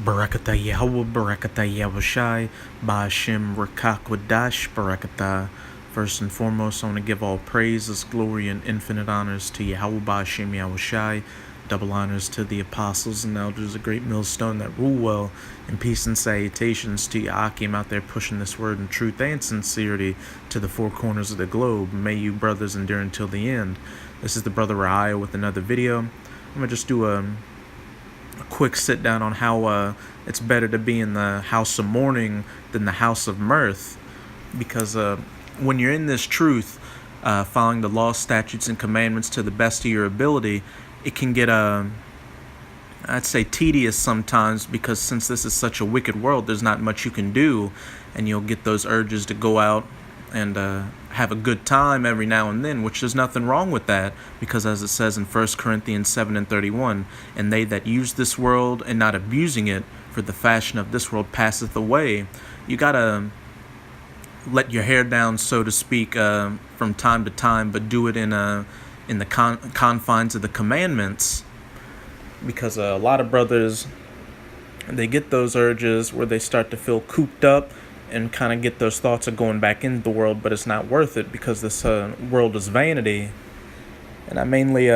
Barakata Yahweh, Barakata Yahushai, Ba'ashem Rakakwadash, Barakata. First and foremost, I want to give all praises, glory, and infinite honors to Yahweh, Ba'ashem Yahushai. Double honors to the apostles and elders, a great millstone that rule well, and peace and salutations to Yaakim out there pushing this word in truth and sincerity to the four corners of the globe. May you brothers endure until the end. This is the brother Raya with another video. I'm going to just do a quick sit down on how it's better to be in the house of mourning than the house of mirth, because when you're in this truth, following the law, statutes, and commandments to the best of your ability, it can get I'd say tedious sometimes, because since this is such a wicked world, there's not much you can do, and you'll get those urges to go out and have a good time every now and then, which there's nothing wrong with that, because as it says in 1 Corinthians 7:31, and they that use this world and not abusing it, for the fashion of this world passeth away. You gotta let your hair down, so to speak, from time to time, but do it in the confines of the commandments, because a lot of brothers, they get those urges where they start to feel cooped up and kind of get those thoughts of going back into the world, but it's not worth it, because this world is vanity. And I mainly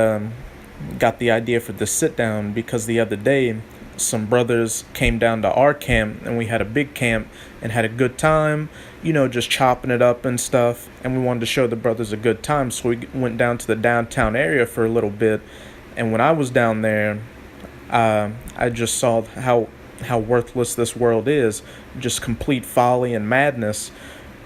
got the idea for this sit down because the other day some brothers came down to our camp, and we had a big camp and had a good time, just chopping it up and stuff, and we wanted to show the brothers a good time, so we went down to the downtown area for a little bit. And when I was down there, I just saw how worthless this world is, just complete folly and madness.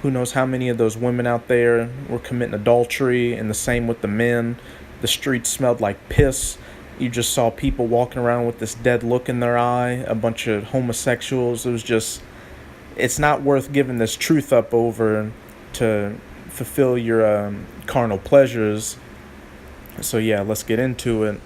Who knows how many of those women out there were committing adultery, and the same with the men. The streets smelled like piss. You just saw people walking around with this dead look in their eye, a bunch of homosexuals. It's not worth giving this truth up over to fulfill your carnal pleasures. So yeah, let's get into it.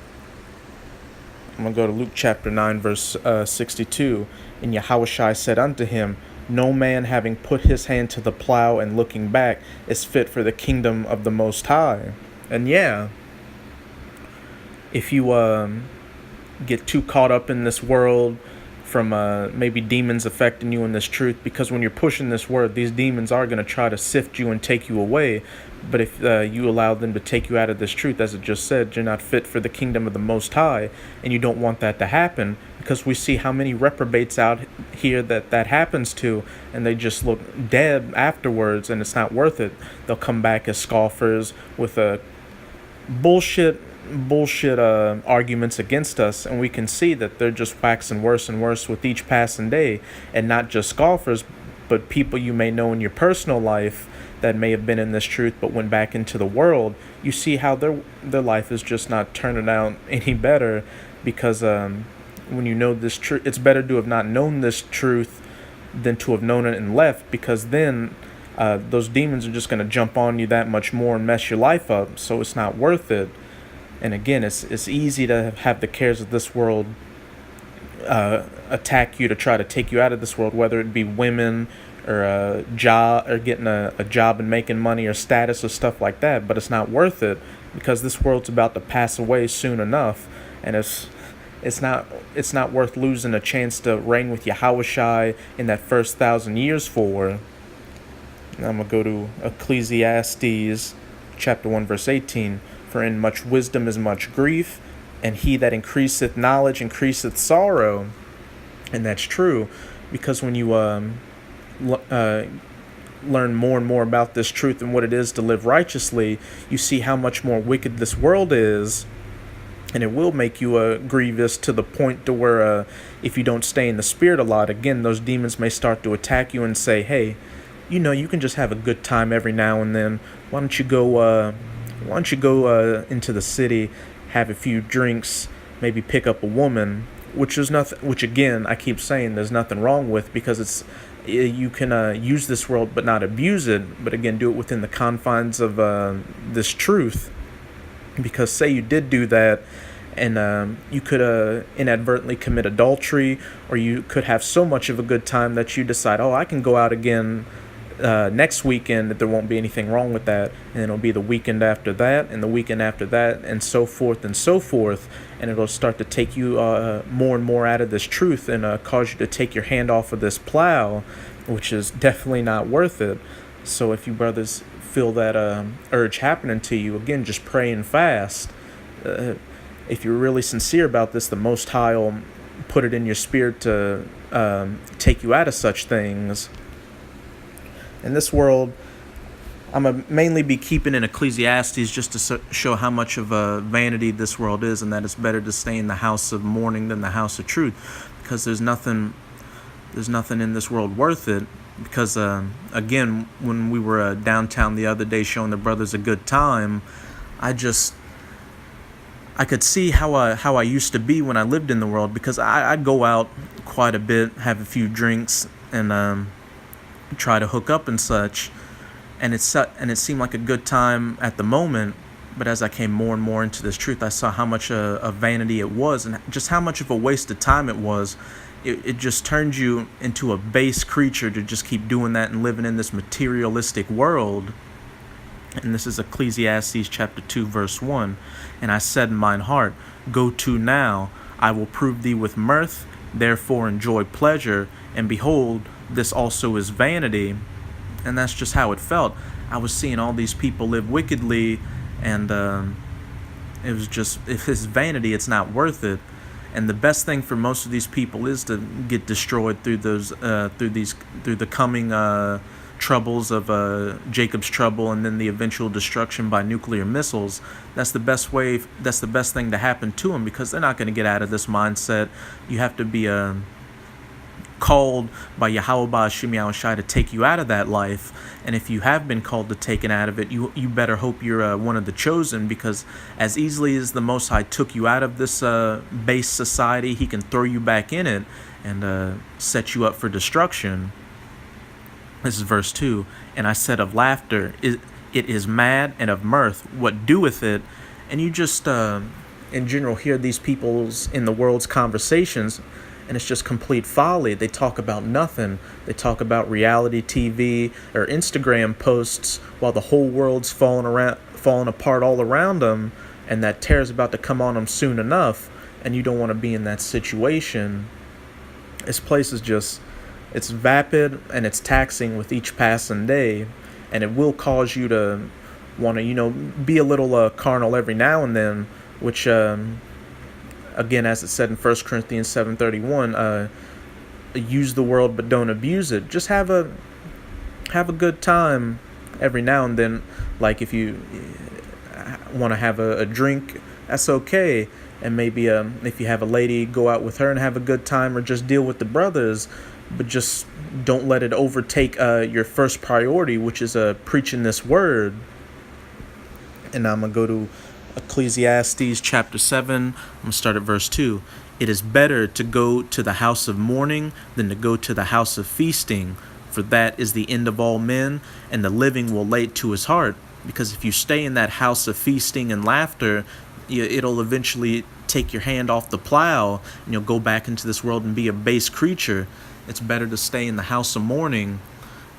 I'm going to go to Luke chapter 9, verse 62. And Yahushua said unto him, no man having put his hand to the plow and looking back is fit for the kingdom of the Most High. And yeah, if you get too caught up in this world from maybe demons affecting you in this truth, because when you're pushing this word, these demons are going to try to sift you and take you away. But if you allow them to take you out of this truth, as it just said, you're not fit for the kingdom of the Most High, and you don't want that to happen, because we see how many reprobates out here that happens to, and they just look dead afterwards, and it's not worth it. They'll come back as scoffers with bullshit arguments against us, and we can see that they're just waxing worse and worse with each passing day. And not just scoffers, but people you may know in your personal life that may have been in this truth but went back into the world. You see how their life is just not turning out any better, because when you know this truth, it's better to have not known this truth than to have known it and left, because then those demons are just going to jump on you that much more and mess your life up. So it's not worth it. And again, it's easy to have the cares of this world attack you to try to take you out of this world, whether it be women or a job, or getting a job and making money, or status or stuff like that. But it's not worth it, because this world's about to pass away soon enough, and it's not worth losing a chance to reign with Yahushua in that first 1,000 years for. Now I'm gonna go to Ecclesiastes chapter 1 verse 18. For in much wisdom is much grief, and he that increaseth knowledge increaseth sorrow. And that's true, because when you learn more and more about this truth and what it is to live righteously, you see how much more wicked this world is, and it will make you grievous to the point to where if you don't stay in the spirit a lot, again, those demons may start to attack you and say, hey, you can just have a good time every now and then. Why don't you go into the city, have a few drinks, maybe pick up a woman, which again, I keep saying there's nothing wrong with, because you can use this world but not abuse it, but again, do it within the confines of this truth. Because say you did do that, and you could inadvertently commit adultery, or you could have so much of a good time that you decide, I can go out again next weekend, that there won't be anything wrong with that, and it'll be the weekend after that, and the weekend after that, and so forth and so forth. and it'll start to take you more and more out of this truth, and cause you to take your hand off of this plow, which is definitely not worth it. So if you brothers feel that urge happening to you, again, just pray and fast. If you're really sincere about this, the Most High will put it in your spirit to take you out of such things. In this world, I'm going to mainly be keeping in Ecclesiastes just to show how much of a vanity this world is, and that it's better to stay in the house of mourning than the house of truth, because there's nothing in this world worth it. Because again, when we were downtown the other day showing the brothers a good time, I could see how I used to be when I lived in the world, because I'd go out quite a bit, have a few drinks, and try to hook up and such. And it seemed like a good time at the moment, but as I came more and more into this truth, I saw how much of vanity it was, and just how much of a waste of time it was. It just turned you into a base creature to just keep doing that and living in this materialistic world. And this is Ecclesiastes chapter 2, verse 1. And I said in mine heart, go to now, I will prove thee with mirth, therefore enjoy pleasure, and behold, this also is vanity. And that's just how it felt. I was seeing all these people live wickedly, and it was just, if it's vanity, it's not worth it. And the best thing for most of these people is to get destroyed through the coming troubles of Jacob's trouble, and then the eventual destruction by nuclear missiles. That's the best way. That's the best thing to happen to them, because they're not going to get out of this mindset. You have to be called by Yahweh Ba'ashim Yahushai to take you out of that life. And if you have been called to take it out of it, you better hope you're one of the chosen, because as easily as the Most High took you out of this base society, he can throw you back in it and set you up for destruction. This is verse 2. And I said of laughter, it is mad, and of mirth, what doeth it? And you just, in general, hear these people's in the world's conversations, and it's just complete folly. They talk about nothing. They talk about reality TV or Instagram posts while the whole world's falling apart all around them, and that tear's about to come on them soon enough, and you don't want to be in that situation. This place is just, it's vapid and it's taxing with each passing day, and it will cause you to want to, be a little carnal every now and then, which again, as it said in 1 Corinthians 7:31, use the world but don't abuse it. Just have a good time every now and then. Like if you want to have a drink, that's okay. And maybe if you have a lady, go out with her and have a good time, or just deal with the brothers. But just don't let it overtake your first priority, which is preaching this word. And I'm going to go to Ecclesiastes chapter 7. I'm going to start at verse 2. It is better to go to the house of mourning than to go to the house of feasting, for that is the end of all men, and the living will lay it to his heart. Because if you stay in that house of feasting and laughter, it'll eventually take your hand off the plow, and you'll go back into this world and be a base creature. It's better to stay in the house of mourning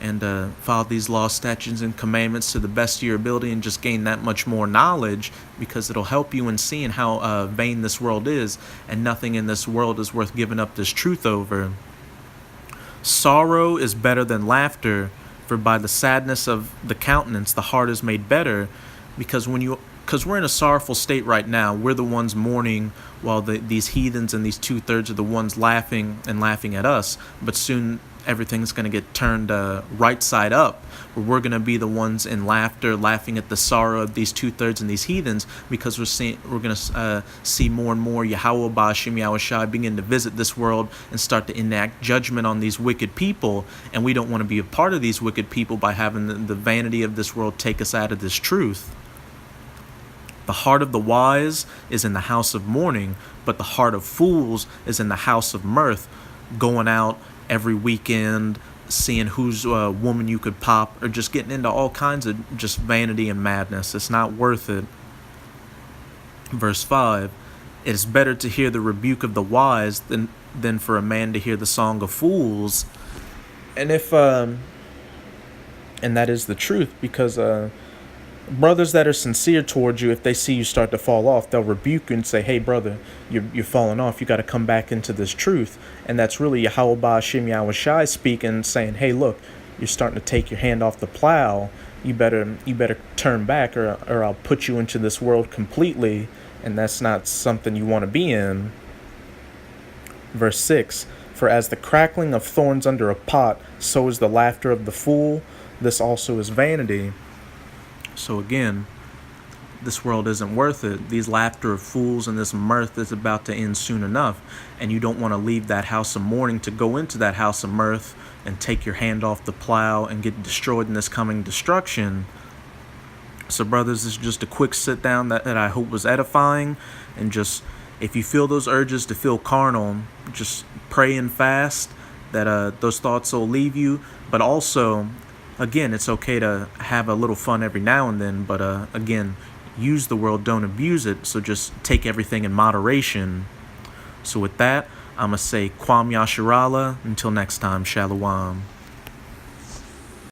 and follow these laws, statutes, and commandments to the best of your ability, and just gain that much more knowledge, because it'll help you in seeing how vain this world is, and nothing in this world is worth giving up this truth over. Sorrow is better than laughter, for by the sadness of the countenance the heart is made better. Because we're in a sorrowful state right now. We're the ones mourning, while these heathens and these 2/3 are the ones laughing at us. But soon everything's going to get turned right side up, where we're going to be the ones in laughter, laughing at the sorrow of these 2/3 and these heathens, because we're going to see more and more Yahweh Ba'ashim Yahushai begin to visit this world and start to enact judgment on these wicked people. And we don't want to be a part of these wicked people by having the vanity of this world take us out of this truth. The heart of the wise is in the house of mourning, but the heart of fools is in the house of mirth. Going out every weekend, seeing whose woman you could pop, or just getting into all kinds of just vanity and madness. It's not worth it. Verse 5, it is better to hear the rebuke of the wise than for a man to hear the song of fools. And and that is the truth, because Brothers that are sincere towards you, if they see you start to fall off, they'll rebuke you and say, hey, brother, you're falling off. You got to come back into this truth. And that's really Yahweh Ba'ashim Yahushai speaking, saying, hey, look, you're starting to take your hand off the plow. You better turn back, or I'll put you into this world completely. And that's not something you want to be in. Verse 6, for as the crackling of thorns under a pot, so is the laughter of the fool. This also is vanity. So again, this world isn't worth it. These laughter of fools and this mirth is about to end soon enough. And you don't want to leave that house of mourning to go into that house of mirth and take your hand off the plow and get destroyed in this coming destruction. So brothers, this is just a quick sit down that I hope was edifying. And just, if you feel those urges to feel carnal, just pray and fast that those thoughts will leave you. But also, again, it's okay to have a little fun every now and then. But again, use the world, don't abuse it. So just take everything in moderation. So with that, I'm going to say Kwam Yasharala. Until next time, Shalom.